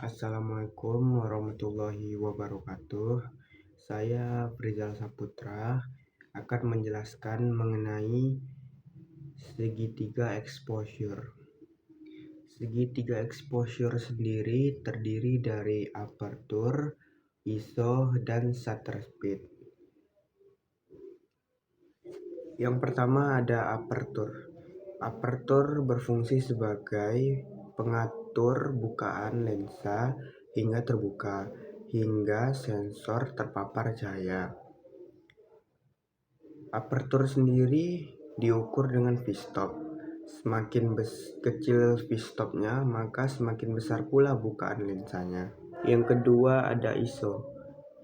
Assalamualaikum warahmatullahi wabarakatuh. Saya Frizal Saputra akan menjelaskan mengenai segitiga exposure. Segitiga exposure sendiri terdiri dari aperture, ISO, dan shutter speed. Yang pertama ada aperture. Aperture berfungsi sebagai pengatur bukaan lensa hingga terbuka, hingga sensor terpapar cahaya. Aperture sendiri diukur dengan v-stop. Semakin kecil v-stopnya, maka semakin besar pula bukaan lensanya. Yang kedua ada ISO.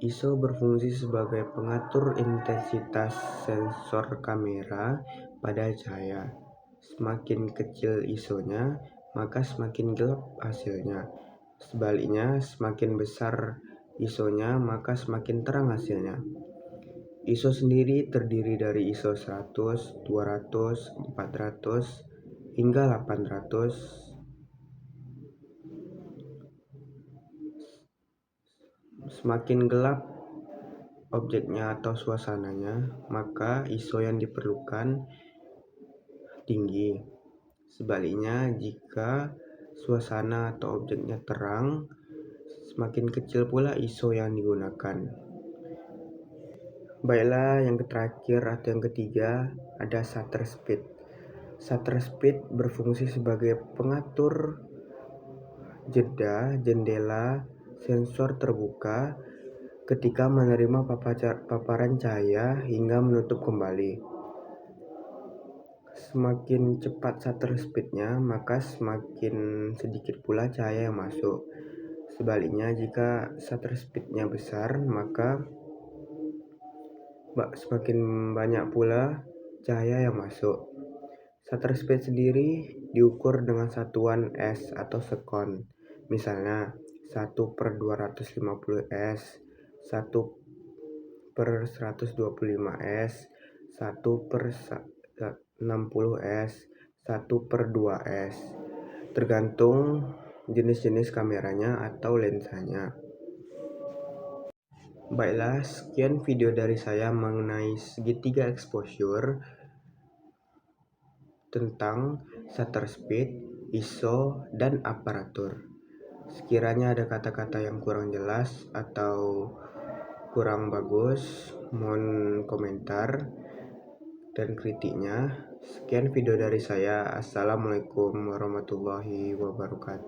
ISO berfungsi sebagai pengatur intensitas sensor kamera pada cahaya. Semakin kecil ISO-nya, maka semakin gelap hasilnya. Sebaliknya, semakin besar ISO-nya, maka semakin terang hasilnya. ISO sendiri terdiri dari ISO 100, 200, 400, hingga 800. Semakin gelap objeknya atau suasananya, maka ISO yang diperlukan tinggi. Sebaliknya, jika suasana atau objeknya terang, semakin kecil pula ISO yang digunakan. Baiklah, yang terakhir atau yang ketiga ada shutter speed. Shutter speed berfungsi sebagai pengatur jendela sensor terbuka ketika menerima paparan cahaya hingga menutup kembali. Semakin cepat shutter speednya, maka semakin sedikit pula cahaya yang masuk. Sebaliknya, jika shutter speednya besar, maka semakin banyak pula cahaya yang masuk. Shutter speed sendiri diukur dengan satuan S atau sekon. Misalnya 1/250 S, 1/125 S, 1/60 S, 1/2 S, tergantung jenis-jenis kameranya atau lensanya. Baiklah, sekian video dari saya mengenai segitiga exposure, tentang shutter speed, ISO, dan aparatur. Sekiranya ada kata-kata yang kurang jelas atau kurang bagus, mohon komentar dan kritiknya. Sekian video dari saya. Assalamualaikum warahmatullahi wabarakatuh.